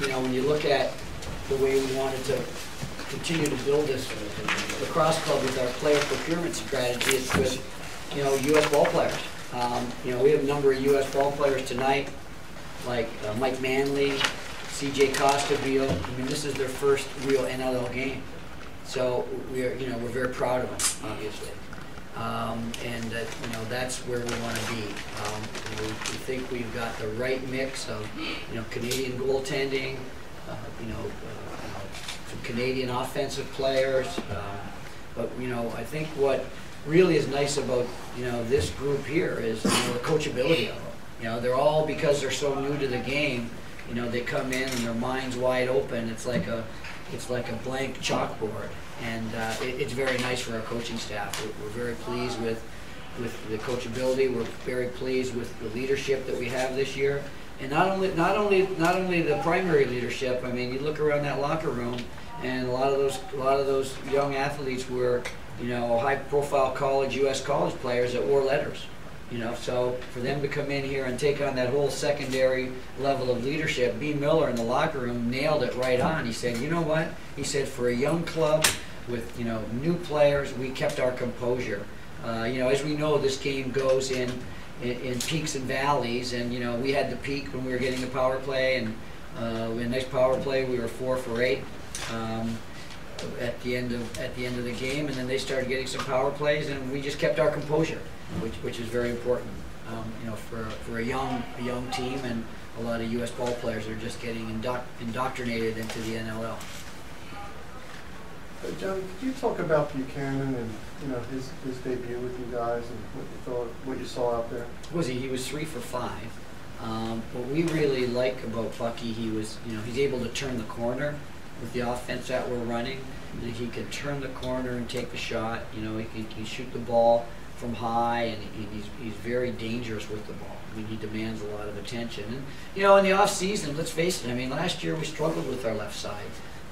You know, when you look at the way we wanted to continue to build this lacrosse club with our player procurement strategy, it's with, you know, U.S. ball players. You know, we have a number of U.S. ball players tonight, like Mike Manley, C.J. Costabile. I mean, this is their first real NLL game, so we're very proud of them, obviously. You know, that's where we want to be. We think we've got the right mix of, you know, Canadian goaltending, some Canadian offensive players. But, you know, I think what really is nice about, you know, this group here is, you know, the coachability of them. You know, they're all, because they're so new to the game, you know, they come in and their mind's wide open. It's like a blank chalkboard. And it's very nice for our coaching staff. We're very pleased with the coachability. We're very pleased with the leadership that we have this year. And not only the primary leadership. I mean, you look around that locker room, and a lot of those young athletes were, you know, high-profile U.S. college players that wore letters. You know, so for them to come in here and take on that whole secondary level of leadership, B. Miller in the locker room nailed it right on. He said, you know what? He said, for a young club with, you know, new players, we kept our composure. You know, as we know, this game goes in peaks and valleys, and, you know, we had the peak when we were getting the power play, and we had a nice power play. We were 4 for 8 at the end of the game, and then they started getting some power plays, and we just kept our composure, which is very important. You know, for a young team, and a lot of U.S. ball players are just getting indoctrinated into the NLL. John, could you talk about Buchanan and, you know, his debut with you guys and what you thought, what you saw out there? He was 3 for 5. What we really like about Bucky, he was, you know, he's able to turn the corner with the offense that we're running. And he can turn the corner and take the shot. You know, he can shoot the ball from high, and he's very dangerous with the ball. I mean, he demands a lot of attention. And, you know, in the off season, let's face it, I mean, last year we struggled with our left side.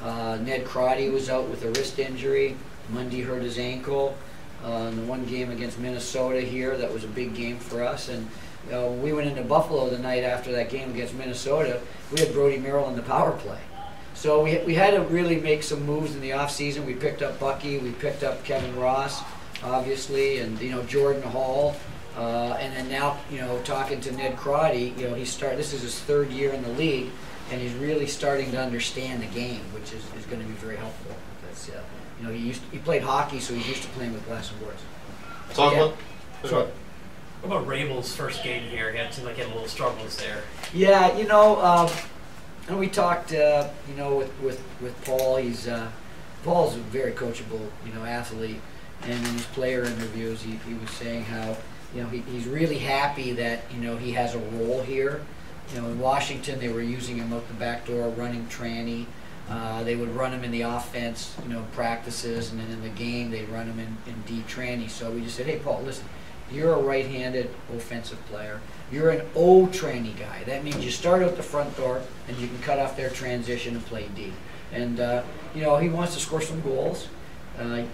Ned Crotty was out with a wrist injury. Mundy hurt his ankle. In the one game against Minnesota here, that was a big game for us. And we went into Buffalo the night after that game against Minnesota. We had Brody Merrill in the power play. So we had to really make some moves in the offseason. We picked up Bucky. We picked up Kevin Ross, obviously, and, you know, Jordan Hall. And then now, you know, talking to Ned Crotty, you know, this is his 3rd year in the league, and he's really starting to understand the game, which is going to be very helpful. Because, you know, he played hockey, so he's used to playing with glass and boards. What about Rabel's first game here? It seemed like he had a little struggles there. Yeah, you know, and we talked, you know, with Paul. Paul's a very coachable, you know, athlete, and in his player interviews, he was saying how, you know, he's really happy that, you know, he has a role here. You know, in Washington, they were using him out the back door, running tranny. They would run him in the offense, you know, practices, and then in the game, they'd run him in D tranny. So we just said, hey, Paul, listen, you're a right-handed offensive player. You're an O tranny guy. That means you start out the front door, and you can cut off their transition and play D. And, you know, he wants to score some goals.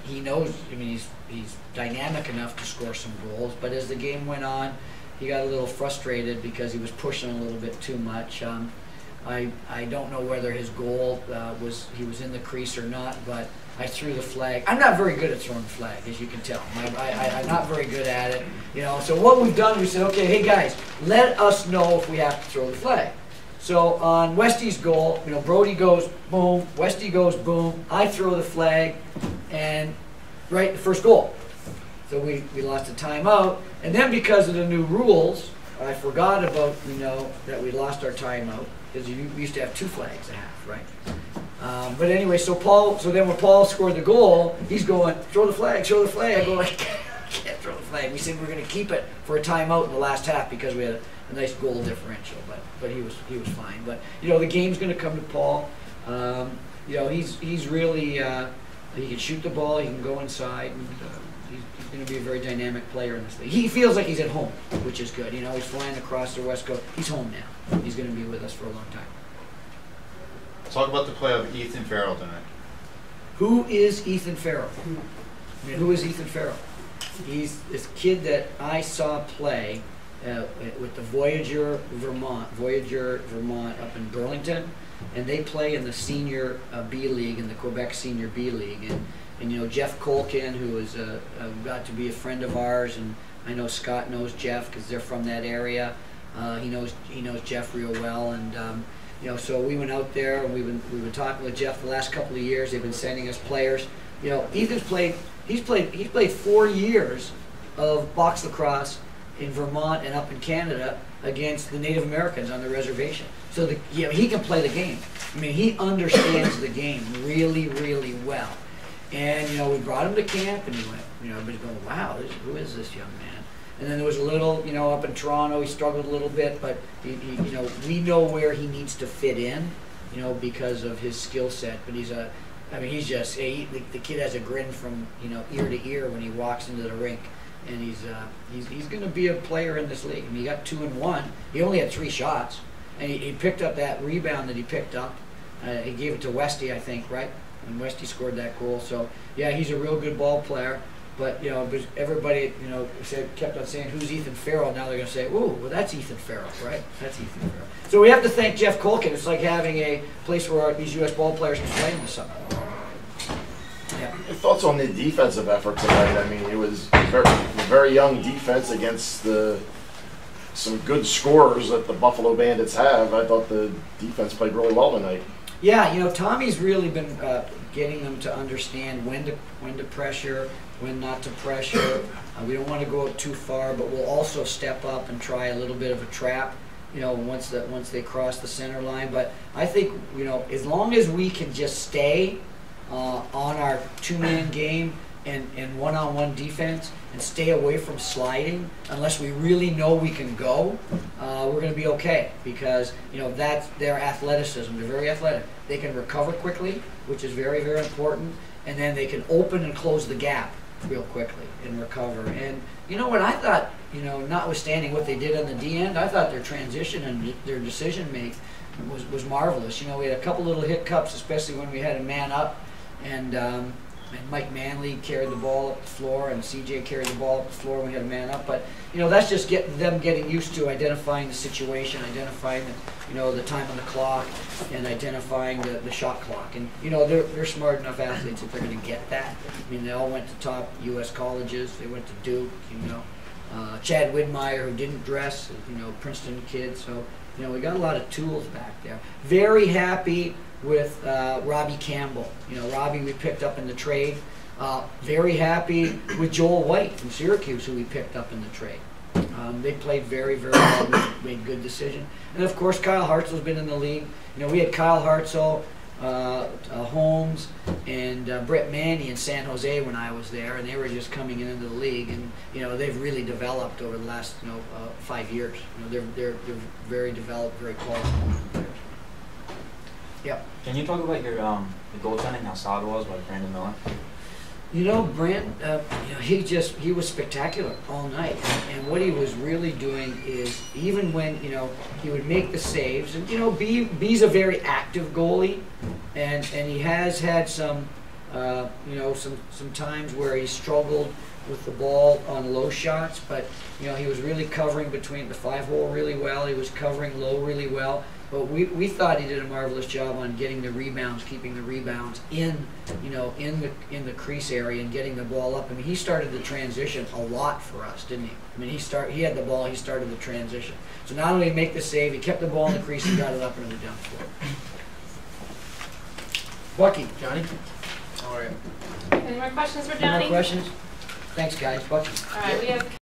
He knows, I mean, he's dynamic enough to score some goals, but as the game went on, he got a little frustrated because he was pushing a little bit too much. I don't know whether his goal he was in the crease or not, but I threw the flag. I'm not very good at throwing the flag, as you can tell. I'm not very good at it. You know, so what we've done, we said, okay, hey guys, let us know if we have to throw the flag. So on Westy's goal, you know, Brody goes boom, Westy goes boom, I throw the flag, and right, the first goal. So we lost a timeout, and then because of the new rules, I forgot about, you know, that we lost our timeout, because we used to have 2 flags a half, right? But anyway, so then when Paul scored the goal, he's going, throw the flag, show the flag. I go, I can't throw the flag. We said we're going to keep it for a timeout in the last half because we had a nice goal differential, but he was fine. But, you know, the game's going to come to Paul. You know, he's really, he can shoot the ball, he can go inside, and he's going to be a very dynamic player in this league. He feels like he's at home, which is good. You know, he's flying across the West Coast. He's home now. He's going to be with us for a long time. Talk about the play of Ethan Farrell tonight. Who is Ethan Farrell? I mean, who is Ethan Farrell? He's this kid that I saw play with the Voyager, Vermont up in Burlington, and they play in the senior B League, in the Quebec Senior B League, and you know, Jeff Colkin, who is got to be a friend of ours, and I know Scott knows Jeff because they're from that area. He knows Jeff real well, and you know, so we went out there and we've been talking with Jeff the last couple of years. They've been sending us players. You know, Ethan's played. He's played 4 years of box lacrosse in Vermont and up in Canada against the Native Americans on the reservation. So you know, he can play the game. I mean, he understands the game really, really well. And you know, we brought him to camp, and he went, you know, everybody's going, wow, who is this young man? And then there was a little, you know, up in Toronto, he struggled a little bit, but he you know, we know where he needs to fit in, you know, because of his skill set. But I mean, he's just, the kid has a grin from, you know, ear to ear when he walks into the rink, and he's going to be a player in this league. I mean, he got 2 and 1. He only had 3 shots, and he picked up that rebound that he picked up. He gave it to Westy, I think, right? And Westy scored that goal. So yeah, he's a real good ball player. But you know, everybody, you know, kept on saying, "Who's Ethan Farrell?" Now they're going to say, "Ooh, well, that's Ethan Farrell, right? That's Ethan Farrell." So we have to thank Jeff Colkin. It's like having a place where these U.S. ball players can play in the summer. Yeah. Your thoughts on the defensive effort tonight? I mean, it was a very young defense against some good scorers that the Buffalo Bandits have. I thought the defense played really well tonight. Yeah, you know, Tommy's really been getting them to understand when to pressure, when not to pressure. We don't want to go too far, but we'll also step up and try a little bit of a trap, you know, once they cross the center line. But I think, you know, as long as we can just stay on our 2-man game and one-on-one defense and stay away from sliding, unless we really know we can go, we're going to be okay, because you know, that's their athleticism. They're very athletic. They can recover quickly, which is very, very important, and then they can open and close the gap real quickly and recover. And you know what, I thought, you know, notwithstanding what they did on the D end, I thought their transition and their decision make was marvelous. You know, we had a couple little hiccups, especially when we had a man up, and Mike Manley carried the ball up the floor, and CJ carried the ball up the floor when we had a man up. But you know, that's just getting used to identifying the situation, identifying the time on the clock, and identifying the shot clock. And you know, they're smart enough athletes that they're going to get that. I mean, they all went to top U.S. colleges. They went to Duke. You know, Chad Widmeyer, who didn't dress, you know, Princeton kid. So you know, we got a lot of tools back there. Very happy with Robbie Campbell. You know, Robbie we picked up in the trade. Very happy with Joel White from Syracuse, who we picked up in the trade. They played very, very well, made good decision. And of course, Kyle Hartzell's been in the league. You know, we had Kyle Hartzell, Holmes, and Brett Manny in San Jose when I was there, and they were just coming into the league. And you know, they've really developed over the last 5 years. You know, they're very developed, very quality players. Yep. Can you talk about your the goaltending, how solid it was by Brandon Miller? You know, Brant, you know, he was spectacular all night. And what he was really doing is, even when, you know, he would make the saves, and you know, B's a very active goalie, and he has had some, you know, some times where he struggled with the ball on low shots, but you know, he was really covering between the 5-hole really well. He was covering low really well. But we thought he did a marvelous job on getting the rebounds, keeping the rebounds in, you know, in the crease area and getting the ball up. I mean, he started the transition a lot for us, didn't he? I mean, he had the ball, he started the transition. So not only did he make the save, he kept the ball in the crease and got it up into the down floor. Bucky. Johnny? How are you? Any more questions for Johnny? Any more questions? Thanks, guys. Bucky. All right, we have